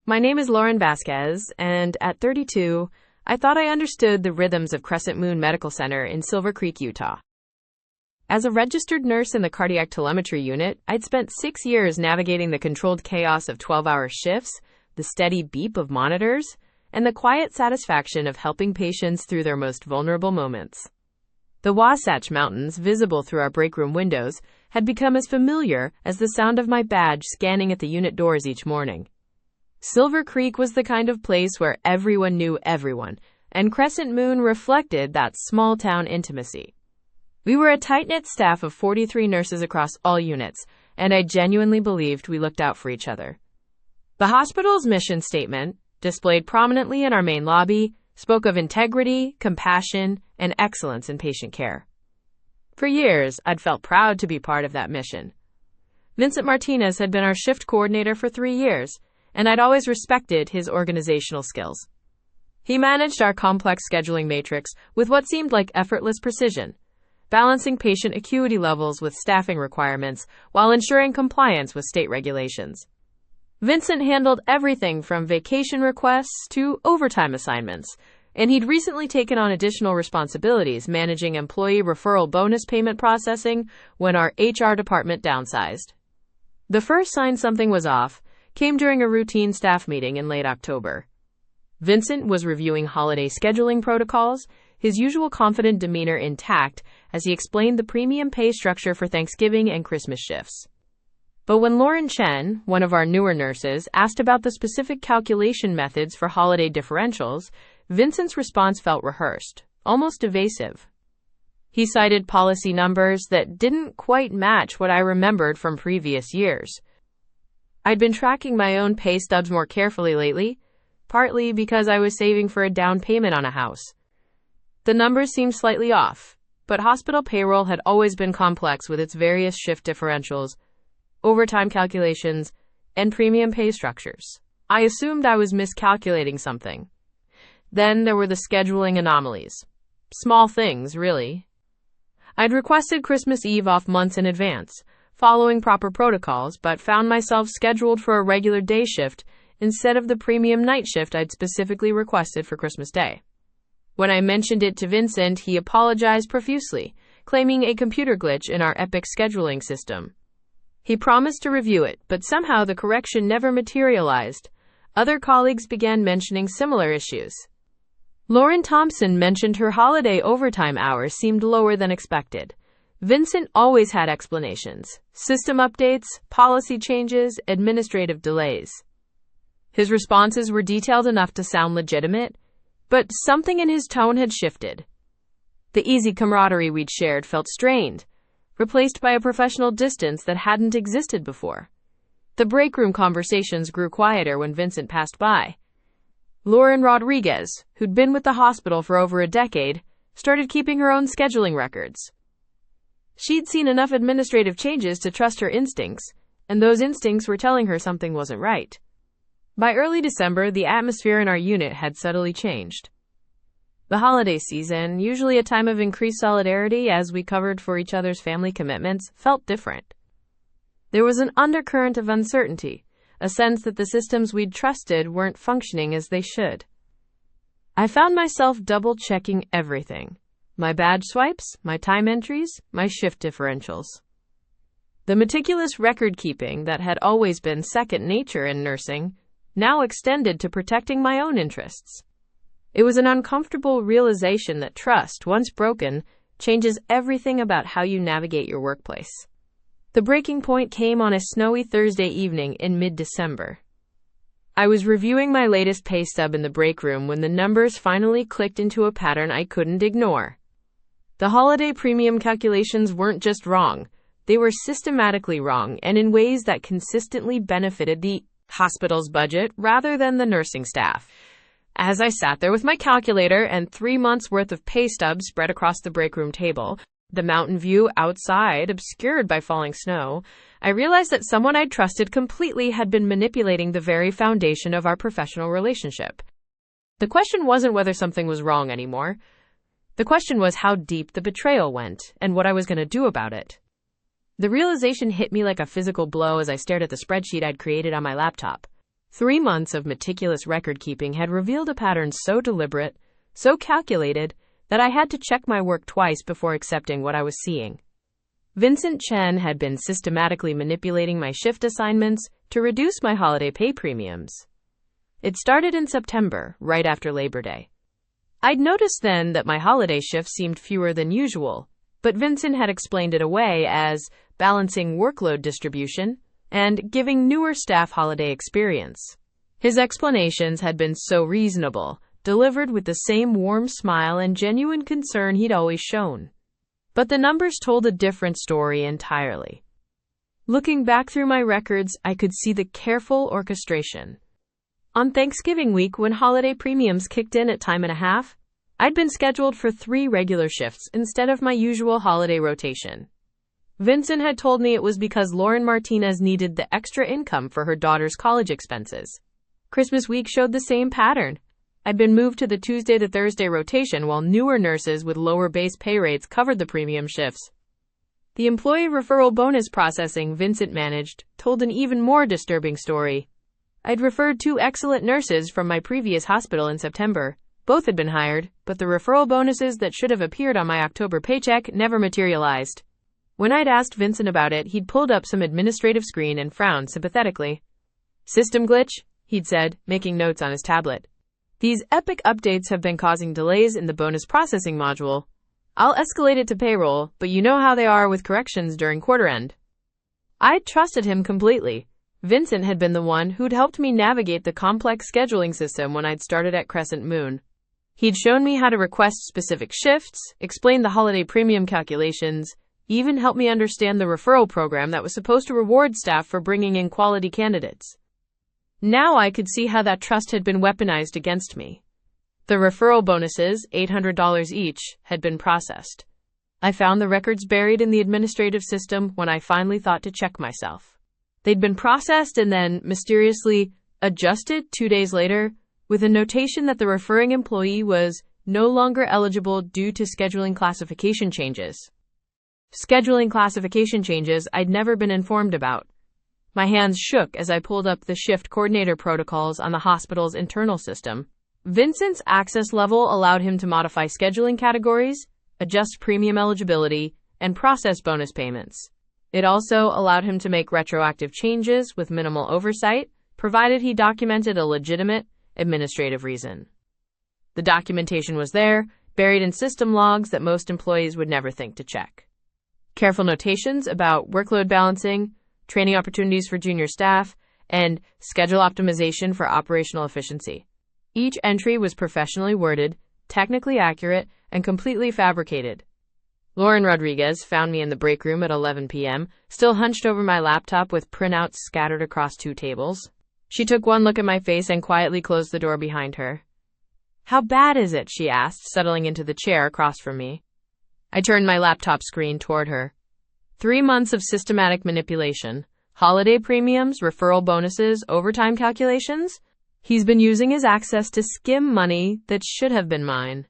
My name is Lauren Vasquez, and at 32, I thought I understood the rhythms of Crescent Moon Medical Center in Silver Creek, Utah. As a registered nurse in the cardiac telemetry unit, I'd spent 6 years navigating the controlled chaos of 12-hour shifts, the steady beep of monitors, and the quiet satisfaction of helping patients through their most vulnerable moments. The Wasatch Mountains, visible through our break room windows, had become as familiar as the sound of my badge scanning at the unit doors each morning. Silver Creek was the kind of place where everyone knew everyone, and Crescent Moon reflected that small-town intimacy. We were a tight-knit staff of 43 nurses across all units, and I genuinely believed we looked out for each other. The hospital's mission statement, displayed prominently in our main lobby, spoke of integrity, compassion, and excellence in patient care. For years, I'd felt proud to be part of that mission. Vincent Martinez had been our shift coordinator for 3 years, and I'd always respected his organizational skills. He managed our complex scheduling matrix with what seemed like effortless precision, balancing patient acuity levels with staffing requirements while ensuring compliance with state regulations. Vincent handled everything from vacation requests to overtime assignments, and he'd recently taken on additional responsibilities managing employee referral bonus payment processing when our HR department downsized. The first sign something was off came during a routine staff meeting in late October. Vincent was reviewing holiday scheduling protocols, his usual confident demeanor intact as he explained the premium pay structure for Thanksgiving and Christmas shifts. But when Lauren Chen, one of our newer nurses, asked about the specific calculation methods for holiday differentials, Vincent's response felt rehearsed, almost evasive. He cited policy numbers that didn't quite match what I remembered from previous years. I'd been tracking my own pay stubs more carefully lately, partly because I was saving for a down payment on a house. The numbers seemed slightly off, but hospital payroll had always been complex with its various shift differentials, overtime calculations, and premium pay structures. I assumed I was miscalculating something. Then there were the scheduling anomalies. Small things, really. I'd requested Christmas Eve off months in advance, following proper protocols, but found myself scheduled for a regular day shift instead of the premium night shift I'd specifically requested for Christmas Day. When I mentioned it to Vincent, he apologized profusely, claiming a computer glitch in our Epic scheduling system. He promised to review it, but somehow the correction never materialized. Other colleagues began mentioning similar issues. Lauren Thompson mentioned her holiday overtime hours seemed lower than expected. Vincent always had explanations: system updates, policy changes, administrative delays. His responses were detailed enough to sound legitimate, but something in his tone had shifted. The easy camaraderie we'd shared felt strained, replaced by a professional distance that hadn't existed before. The break room conversations grew quieter when Vincent passed by. Lauren Rodriguez, who'd been with the hospital for over a decade, started keeping her own scheduling records. She'd seen enough administrative changes to trust her instincts, and those instincts were telling her something wasn't right. By early December, the atmosphere in our unit had subtly changed. The holiday season, usually a time of increased solidarity as we covered for each other's family commitments, felt different. There was an undercurrent of uncertainty, a sense that the systems we'd trusted weren't functioning as they should. I found myself double-checking everything: my badge swipes, my time entries, my shift differentials. The meticulous record-keeping that had always been second nature in nursing now extended to protecting my own interests. It was an uncomfortable realization that trust, once broken, changes everything about how you navigate your workplace. The breaking point came on a snowy Thursday evening in mid-December. I was reviewing my latest pay stub in the break room when the numbers finally clicked into a pattern I couldn't ignore. The holiday premium calculations weren't just wrong, they were systematically wrong, and in ways that consistently benefited the hospital's budget rather than the nursing staff. As I sat there with my calculator and 3 months' worth of pay stubs spread across the break room table, the mountain view outside obscured by falling snow, I realized that someone I'd trusted completely had been manipulating the very foundation of our professional relationship. The question wasn't whether something was wrong anymore. The question was how deep the betrayal went and what I was going to do about it. The realization hit me like a physical blow as I stared at the spreadsheet I'd created on my laptop. 3 months of meticulous record-keeping had revealed a pattern so deliberate, so calculated, that I had to check my work twice before accepting what I was seeing. Vincent Chen had been systematically manipulating my shift assignments to reduce my holiday pay premiums. It started in September, right after Labor Day. I'd noticed then that my holiday shifts seemed fewer than usual, but Vincent had explained it away as balancing workload distribution and giving newer staff holiday experience. His explanations had been so reasonable, delivered with the same warm smile and genuine concern he'd always shown. But the numbers told a different story entirely. Looking back through my records, I could see the careful orchestration. On Thanksgiving week, when holiday premiums kicked in at time and a half, I'd been scheduled for 3 regular shifts instead of my usual holiday rotation. Vincent had told me it was because Lauren Martinez needed the extra income for her daughter's college expenses. Christmas week showed the same pattern. I'd been moved to the Tuesday to Thursday rotation while newer nurses with lower base pay rates covered the premium shifts. The employee referral bonus processing Vincent managed told an even more disturbing story. I'd referred 2 excellent nurses from my previous hospital in September. Both had been hired, but the referral bonuses that should have appeared on my October paycheck never materialized. When I'd asked Vincent about it, he'd pulled up some administrative screen and frowned sympathetically. "System glitch," he'd said, making notes on his tablet. "These epic updates have been causing delays in the bonus processing module. I'll escalate it to payroll, but you know how they are with corrections during quarter end." I'd trusted him completely. Vincent had been the one who'd helped me navigate the complex scheduling system when I'd started at Crescent Moon. He'd shown me how to request specific shifts, explained the holiday premium calculations, even helped me understand the referral program that was supposed to reward staff for bringing in quality candidates. Now I could see how that trust had been weaponized against me. The referral bonuses, $800 each, had been processed. I found the records buried in the administrative system when I finally thought to check myself. They'd been processed and then, mysteriously, adjusted 2 days later, with a notation that the referring employee was no longer eligible due to scheduling classification changes. Scheduling classification changes I'd never been informed about. My hands shook as I pulled up the shift coordinator protocols on the hospital's internal system. Vincent's access level allowed him to modify scheduling categories, adjust premium eligibility, and process bonus payments. It also allowed him to make retroactive changes with minimal oversight, provided he documented a legitimate administrative reason. The documentation was there, buried in system logs that most employees would never think to check. Careful notations about workload balancing, training opportunities for junior staff, and schedule optimization for operational efficiency. Each entry was professionally worded, technically accurate, and completely fabricated. Lauren Rodriguez found me in the break room at 11 p.m., still hunched over my laptop with printouts scattered across 2 tables. She took one look at my face and quietly closed the door behind her. "How bad is it?" she asked, settling into the chair across from me. I turned my laptop screen toward her. 3 months of systematic manipulation, holiday premiums, referral bonuses, overtime calculations. He's been using his access to skim money that should have been mine.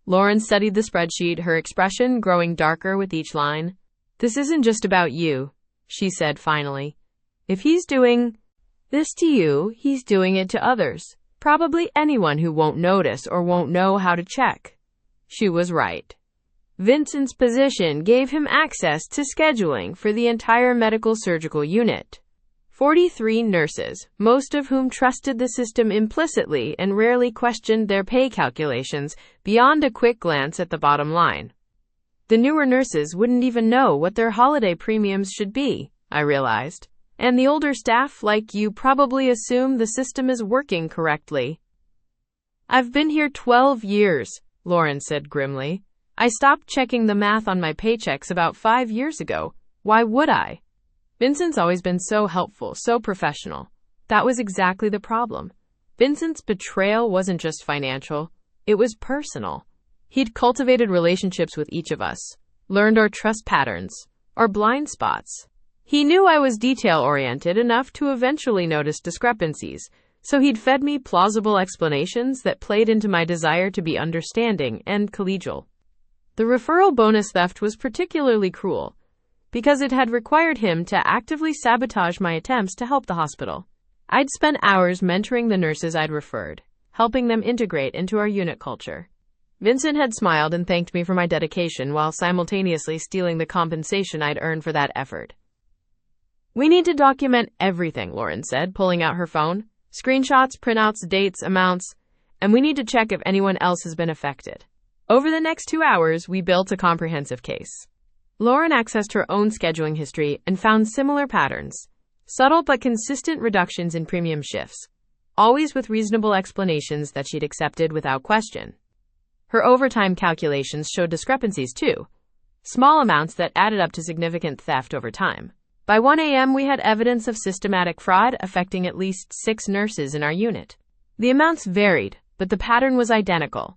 Lauren studied the spreadsheet, her expression growing darker with each line. "This isn't just about you," she said finally. "If he's doing this to you, he's doing it to others. Probably anyone who won't notice or won't know how to check." She was right. Vincent's position gave him access to scheduling for the entire medical surgical unit. 43 nurses, most of whom trusted the system implicitly and rarely questioned their pay calculations beyond a quick glance at the bottom line. The newer nurses wouldn't even know what their holiday premiums should be, I realized. And the older staff, like you, probably assume the system is working correctly. "I've been here 12 years, Lauren said grimly. "I stopped checking the math on my paychecks about 5 years ago. Why would I?" Vincent's always been so helpful, so professional. That was exactly the problem. Vincent's betrayal wasn't just financial, it was personal. He'd cultivated relationships with each of us, learned our trust patterns, our blind spots. He knew I was detail-oriented enough to eventually notice discrepancies, so he'd fed me plausible explanations that played into my desire to be understanding and collegial. The referral bonus theft was particularly cruel, because it had required him to actively sabotage my attempts to help the hospital. I'd spent hours mentoring the nurses I'd referred, helping them integrate into our unit culture. Vincent had smiled and thanked me for my dedication while simultaneously stealing the compensation I'd earned for that effort. "We need to document everything," Lauren said, pulling out her phone. "Screenshots, printouts, dates, amounts, and we need to check if anyone else has been affected." Over the next 2 hours, we built a comprehensive case. Lauren accessed her own scheduling history and found similar patterns. Subtle but consistent reductions in premium shifts, always with reasonable explanations that she'd accepted without question. Her overtime calculations showed discrepancies too, small amounts that added up to significant theft over time. By 1 a.m., we had evidence of systematic fraud affecting at least 6 nurses in our unit. The amounts varied, but the pattern was identical.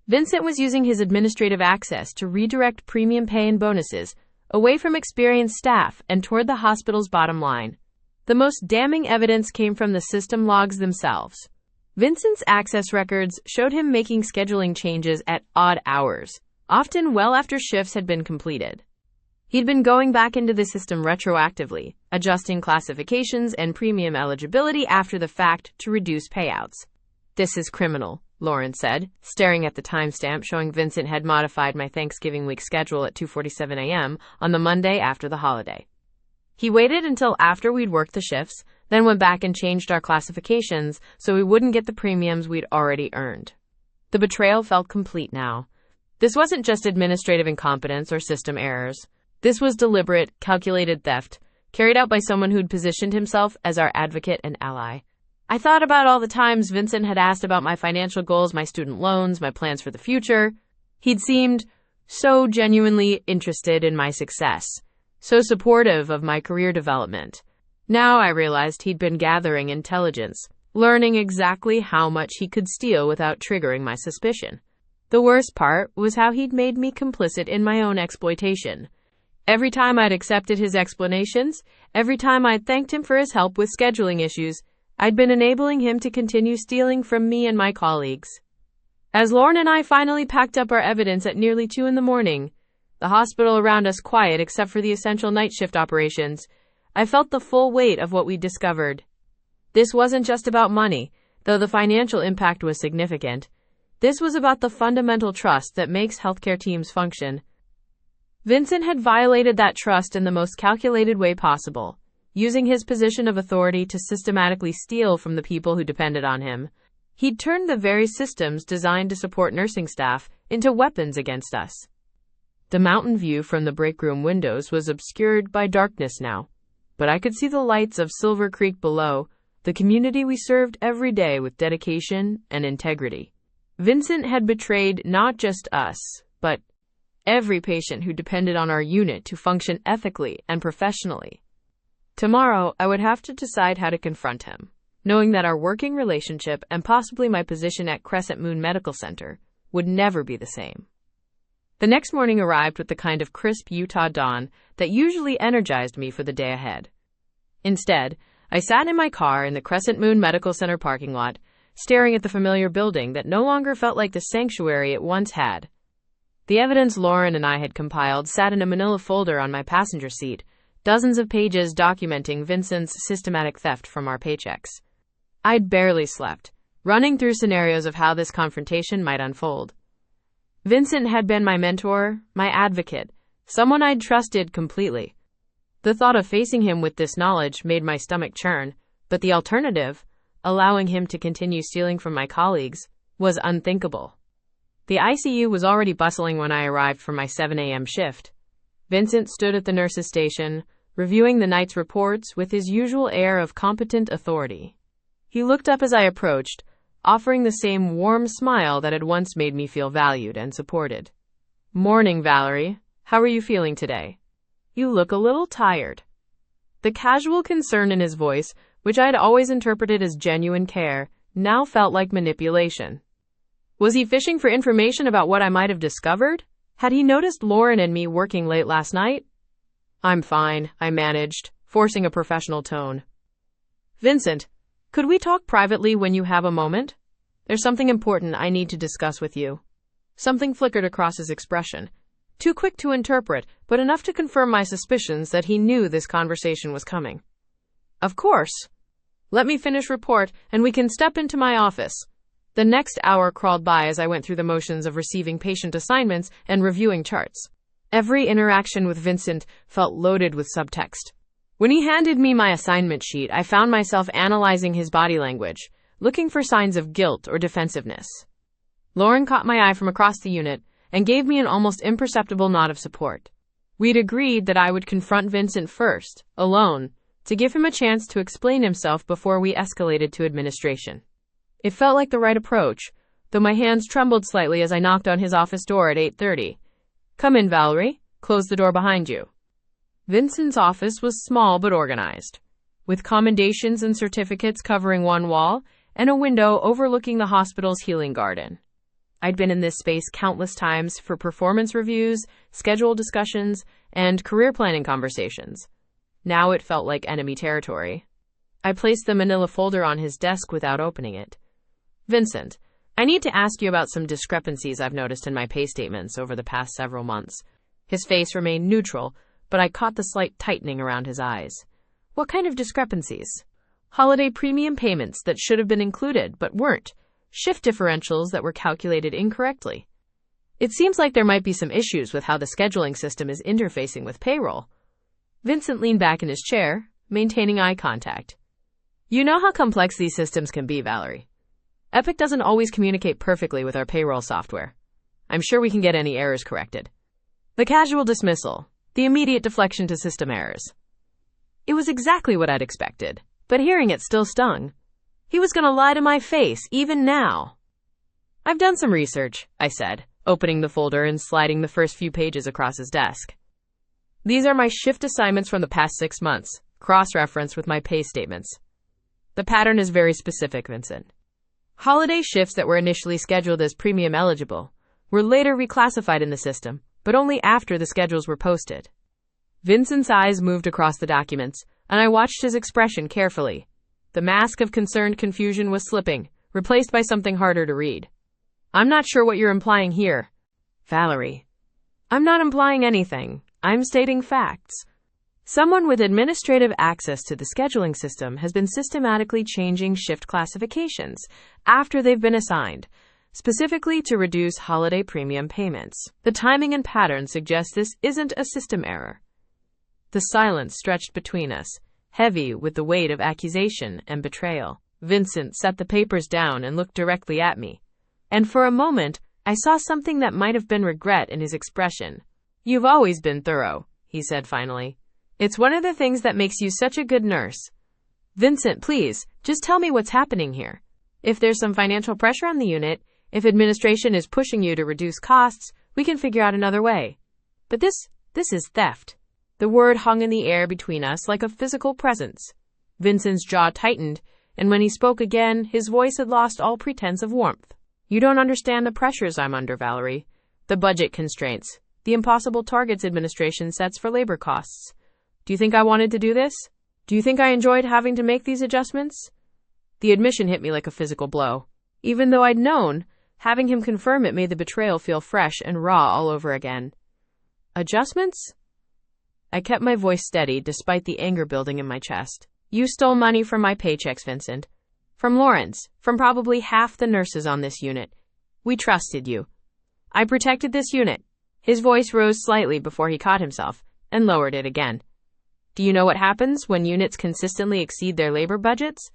Vincent was using his administrative access to redirect premium pay and bonuses away from experienced staff and toward the hospital's bottom line. The most damning evidence came from the system logs themselves. Vincent's access records showed him making scheduling changes at odd hours, often well after shifts had been completed. He'd been going back into the system retroactively, adjusting classifications and premium eligibility after the fact to reduce payouts. "This is criminal," Lauren said, staring at the timestamp showing Vincent had modified my Thanksgiving week schedule at 2:47 a.m. on the Monday after the holiday. He waited until after we'd worked the shifts, then went back and changed our classifications so we wouldn't get the premiums we'd already earned. The betrayal felt complete now. This wasn't just administrative incompetence or system errors. This was deliberate, calculated theft, carried out by someone who'd positioned himself as our advocate and ally. I thought about all the times Vincent had asked about my financial goals, my student loans, my plans for the future. He'd seemed so genuinely interested in my success, so supportive of my career development. Now I realized he'd been gathering intelligence, learning exactly how much he could steal without triggering my suspicion. The worst part was how he'd made me complicit in my own exploitation. Every time I'd accepted his explanations, every time I'd thanked him for his help with scheduling issues, I'd been enabling him to continue stealing from me and my colleagues. As Lauren and I finally packed up our evidence at nearly 2 a.m, the hospital around us quiet except for the essential night shift operations, I felt the full weight of what we'd discovered. This wasn't just about money, though the financial impact was significant. This was about the fundamental trust that makes healthcare teams function. Vincent had violated that trust in the most calculated way possible, using his position of authority to systematically steal from the people who depended on him. He'd turned the very systems designed to support nursing staff into weapons against us. The mountain view from the break room windows was obscured by darkness now, but I could see the lights of Silver Creek below, the community we served every day with dedication and integrity. Vincent had betrayed not just us, but every patient who depended on our unit to function ethically and professionally. Tomorrow, I would have to decide how to confront him, knowing that our working relationship and possibly my position at Crescent Moon Medical Center would never be the same. The next morning arrived with the kind of crisp Utah dawn that usually energized me for the day ahead. Instead, I sat in my car in the Crescent Moon Medical Center parking lot, staring at the familiar building that no longer felt like the sanctuary it once had. The evidence Lauren and I had compiled sat in a manila folder on my passenger seat, dozens of pages documenting Vincent's systematic theft from our paychecks. I'd barely slept, running through scenarios of how this confrontation might unfold. Vincent had been my mentor, my advocate, someone I'd trusted completely. The thought of facing him with this knowledge made my stomach churn, but the alternative, allowing him to continue stealing from my colleagues, was unthinkable. The ICU was already bustling when I arrived for my 7 a.m. shift. Vincent stood at the nurse's station, reviewing the night's reports with his usual air of competent authority. He looked up as I approached, offering the same warm smile that had once made me feel valued and supported. "Morning, Valerie. How are you feeling today? You look a little tired." The casual concern in his voice, which I had always interpreted as genuine care, now felt like manipulation. Was he fishing for information about what I might have discovered? Had he noticed Lauren and me working late last night? "I'm fine," I managed, forcing a professional tone. "Vincent, could we talk privately when you have a moment? There's something important I need to discuss with you." Something flickered across his expression. Too quick to interpret, but enough to confirm my suspicions that he knew this conversation was coming. "Of course." Let me finish report, and we can step into my office. The next hour crawled by as I went through the motions of receiving patient assignments and reviewing charts. Every interaction with Vincent felt loaded with subtext. When he handed me my assignment sheet, I found myself analyzing his body language, looking for signs of guilt or defensiveness. Lauren caught my eye from across the unit and gave me an almost imperceptible nod of support. We'd agreed that I would confront Vincent first, alone, to give him a chance to explain himself before we escalated to administration. It felt like the right approach, though my hands trembled slightly as I knocked on his office door at 8:30. Come in, Valerie. Close the door behind you. Vincent's office was small but organized, with commendations and certificates covering one wall and a window overlooking the hospital's healing garden. I'd been in this space countless times for performance reviews, schedule discussions, and career planning conversations. Now it felt like enemy territory. I placed the manila folder on his desk without opening it. Vincent, I need to ask you about some discrepancies I've noticed in my pay statements over the past several months. His face remained neutral, but I caught the slight tightening around his eyes. What kind of discrepancies? Holiday premium payments that should have been included but weren't. Shift differentials that were calculated incorrectly. It seems like there might be some issues with how the scheduling system is interfacing with payroll. Vincent leaned back in his chair, maintaining eye contact. You know how complex these systems can be, Valerie. Epic doesn't always communicate perfectly with our payroll software. I'm sure we can get any errors corrected. The casual dismissal, the immediate deflection to system errors. It was exactly what I'd expected, but hearing it still stung. He was going to lie to my face, even now. I've done some research, I said, opening the folder and sliding the first few pages across his desk. These are my shift assignments from the past 6 months, cross-referenced with my pay statements. The pattern is very specific, Vincent. Holiday shifts that were initially scheduled as premium eligible were later reclassified in the system, but only after the schedules were posted. Vincent's eyes moved across the documents, and I watched his expression carefully. The mask of concerned confusion was slipping, replaced by something harder to read. I'm not sure what you're implying here, Valerie. I'm not implying anything. I'm stating facts. Someone with administrative access to the scheduling system has been systematically changing shift classifications after they've been assigned, specifically to reduce holiday premium payments. The timing and pattern suggest this isn't a system error. The silence stretched between us, heavy with the weight of accusation and betrayal. Vincent set the papers down and looked directly at me. And for a moment, I saw something that might have been regret in his expression. You've always been thorough, he said finally. It's one of the things that makes you such a good nurse. Vincent, please, just tell me what's happening here. If there's some financial pressure on the unit, if administration is pushing you to reduce costs, we can figure out another way. But this is theft. The word hung in the air between us like a physical presence. Vincent's jaw tightened, and when he spoke again, his voice had lost all pretense of warmth. You don't understand the pressures I'm under, Valerie. The budget constraints, the impossible targets administration sets for labor costs. Do you think I wanted to do this? Do you think I enjoyed having to make these adjustments? The admission hit me like a physical blow. Even though I'd known, having him confirm it made the betrayal feel fresh and raw all over again. Adjustments? I kept my voice steady despite the anger building in my chest. You stole money from my paychecks, Vincent. From Lauren's, from probably half the nurses on this unit. We trusted you. I protected this unit. His voice rose slightly before he caught himself, and lowered it again. Do you know what happens when units consistently exceed their labor budgets?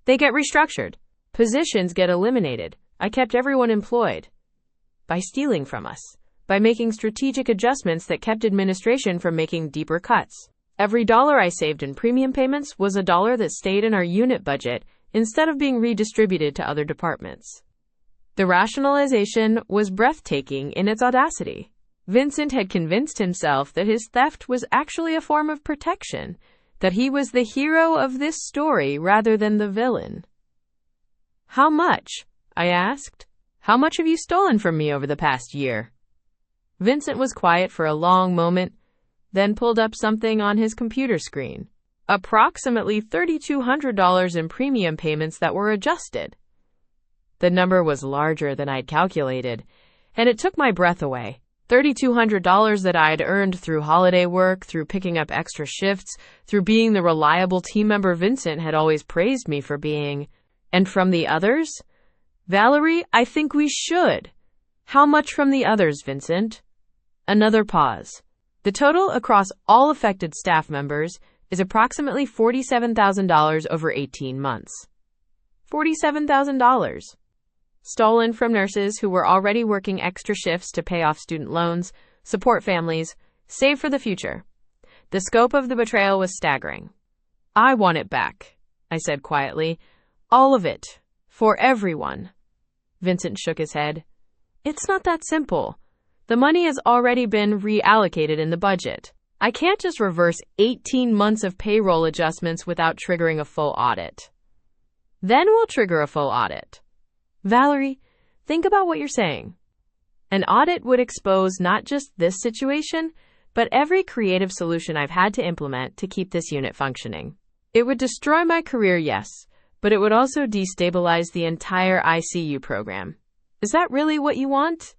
They get restructured. Positions get eliminated. I kept everyone employed. By stealing from us. By making strategic adjustments that kept administration from making deeper cuts. Every dollar I saved in premium payments was a dollar that stayed in our unit budget instead of being redistributed to other departments. The rationalization was breathtaking in its audacity. Vincent had convinced himself that his theft was actually a form of protection, that he was the hero of this story rather than the villain. How much? I asked. How much have you stolen from me over the past year? Vincent was quiet for a long moment, then pulled up something on his computer screen. Approximately $3,200 in premium payments that were adjusted. The number was larger than I'd calculated, and it took my breath away. $3,200 that I'd earned through holiday work, through picking up extra shifts, through being the reliable team member Vincent had always praised me for being. And from the others? Valerie, I think we should. How much from the others, Vincent? Another pause. The total across all affected staff members is approximately $47,000 over 18 months. $47,000. Stolen from nurses who were already working extra shifts to pay off student loans, support families, save for the future. The scope of the betrayal was staggering. I want it back, I said quietly. All of it. For everyone. Vincent shook his head. It's not that simple. The money has already been reallocated in the budget. I can't just reverse 18 months of payroll adjustments without triggering a full audit. Then we'll trigger a full audit. Valerie, think about what you're saying. An audit would expose not just this situation, but every creative solution I've had to implement to keep this unit functioning. It would destroy my career, yes, but it would also destabilize the entire ICU program. Is that really what you want?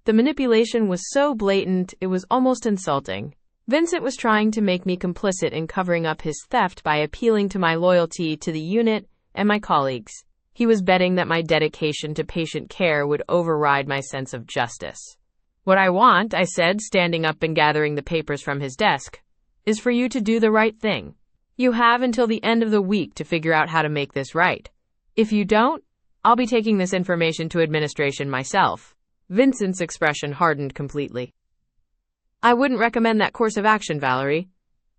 The manipulation was so blatant, it was almost insulting. Vincent was trying to make me complicit in covering up his theft by appealing to my loyalty to the unit and my colleagues. He was betting that my dedication to patient care would override my sense of justice. What I want, I said, standing up and gathering the papers from his desk, is for you to do the right thing. You have until the end of the week to figure out how to make this right. If you don't, I'll be taking this information to administration myself. Vincent's expression hardened completely. I wouldn't recommend that course of action, Valerie.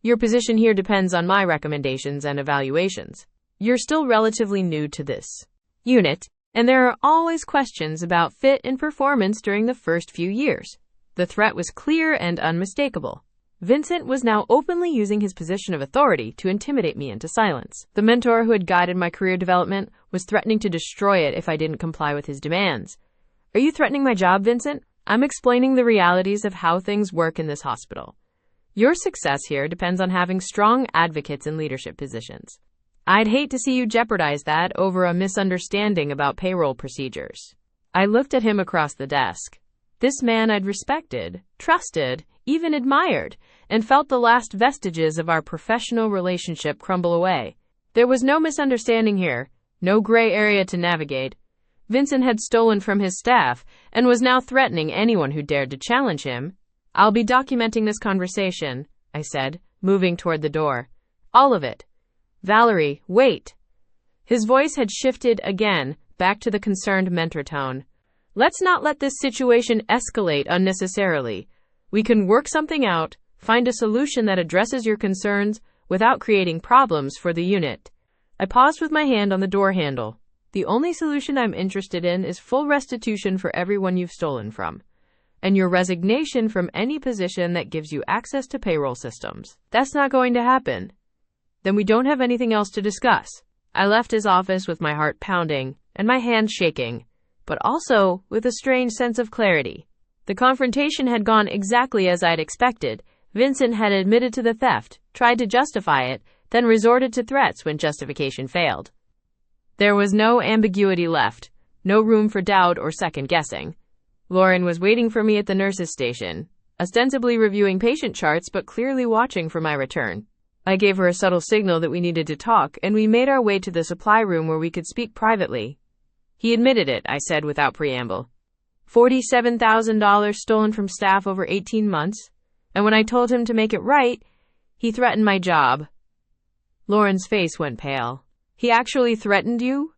Your position here depends on my recommendations and evaluations. You're still relatively new to this unit, and there are always questions about fit and performance during the first few years. The threat was clear and unmistakable. Vincent was now openly using his position of authority to intimidate me into silence. The mentor who had guided my career development was threatening to destroy it if I didn't comply with his demands. Are you threatening my job, Vincent? I'm explaining the realities of how things work in this hospital. Your success here depends on having strong advocates in leadership positions. I'd hate to see you jeopardize that over a misunderstanding about payroll procedures. I looked at him across the desk. This man I'd respected, trusted, even admired, and felt the last vestiges of our professional relationship crumble away. There was no misunderstanding here, no gray area to navigate. Vincent had stolen from his staff and was now threatening anyone who dared to challenge him. I'll be documenting this conversation, I said, moving toward the door. All of it. Valerie, wait. His voice had shifted again, back to the concerned mentor tone. Let's not let this situation escalate unnecessarily. We can work something out, find a solution that addresses your concerns without creating problems for the unit. I paused with my hand on the door handle. The only solution I'm interested in is full restitution for everyone you've stolen from, and your resignation from any position that gives you access to payroll systems. That's not going to happen. Then we don't have anything else to discuss. I left his office with my heart pounding and my hands shaking, but also with a strange sense of clarity. The confrontation had gone exactly as I'd expected. Vincent had admitted to the theft, tried to justify it, then resorted to threats when justification failed. There was no ambiguity left, no room for doubt or second-guessing. Lauren was waiting for me at the nurse's station, ostensibly reviewing patient charts but clearly watching for my return. I gave her a subtle signal that we needed to talk, and we made our way to the supply room where we could speak privately. He admitted it, I said without preamble. $47,000 stolen from staff over 18 months, and when I told him to make it right, he threatened my job. Lauren's face went pale. He actually threatened you?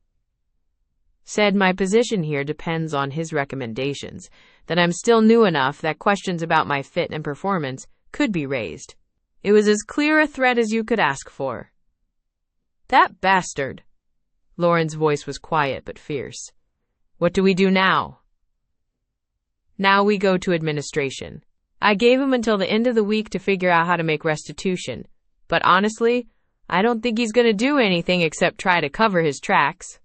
Said my position here depends on his recommendations, that I'm still new enough that questions about my fit and performance could be raised. It was as clear a threat as you could ask for. That bastard. Lauren's voice was quiet but fierce. What do we do now? Now we go to administration. I gave him until the end of the week to figure out how to make restitution, but honestly, I don't think he's going to do anything except try to cover his tracks.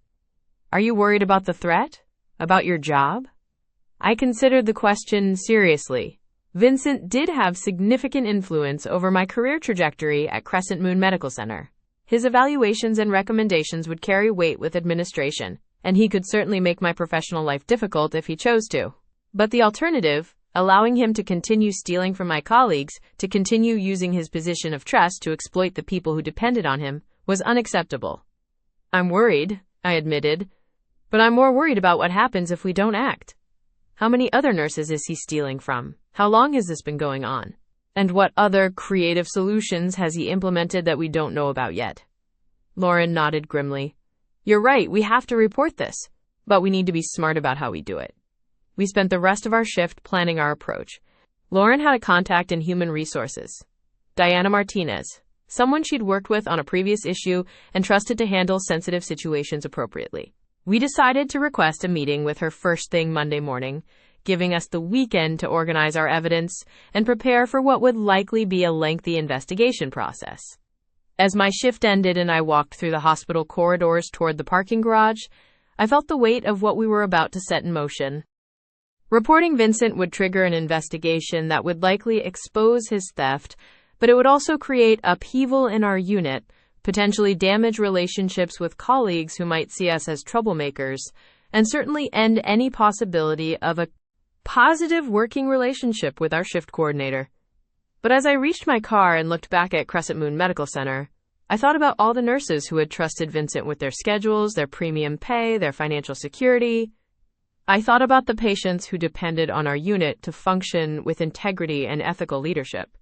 Are you worried about the threat? About your job? I considered the question seriously. Vincent did have significant influence over my career trajectory at Crescent Moon Medical Center. His evaluations and recommendations would carry weight with administration, and he could certainly make my professional life difficult if he chose to. But the alternative, allowing him to continue stealing from my colleagues, to continue using his position of trust to exploit the people who depended on him, was unacceptable. I'm worried, I admitted, but I'm more worried about what happens if we don't act. How many other nurses is he stealing from? How long has this been going on? And what other creative solutions has he implemented that we don't know about yet? Lauren nodded grimly. You're right, we have to report this, but we need to be smart about how we do it. We spent the rest of our shift planning our approach. Lauren had a contact in human resources, Diana Martinez, someone she'd worked with on a previous issue and trusted to handle sensitive situations appropriately. We decided to request a meeting with her first thing Monday morning, giving us the weekend to organize our evidence and prepare for what would likely be a lengthy investigation process. As my shift ended and I walked through the hospital corridors toward the parking garage, I felt the weight of what we were about to set in motion. Reporting Vincent would trigger an investigation that would likely expose his theft, but it would also create upheaval in our unit, potentially damage relationships with colleagues who might see us as troublemakers, and certainly end any possibility of a positive working relationship with our shift coordinator. But as I reached my car and looked back at Crescent Moon Medical Center, I thought about all the nurses who had trusted Vincent with their schedules, their premium pay, their financial security. I thought about the patients who depended on our unit to function with integrity and ethical leadership.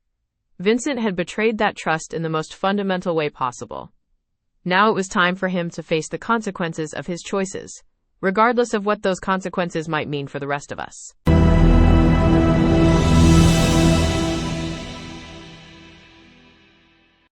Vincent had betrayed that trust in the most fundamental way possible. Now it was time for him to face the consequences of his choices, regardless of what those consequences might mean for the rest of us.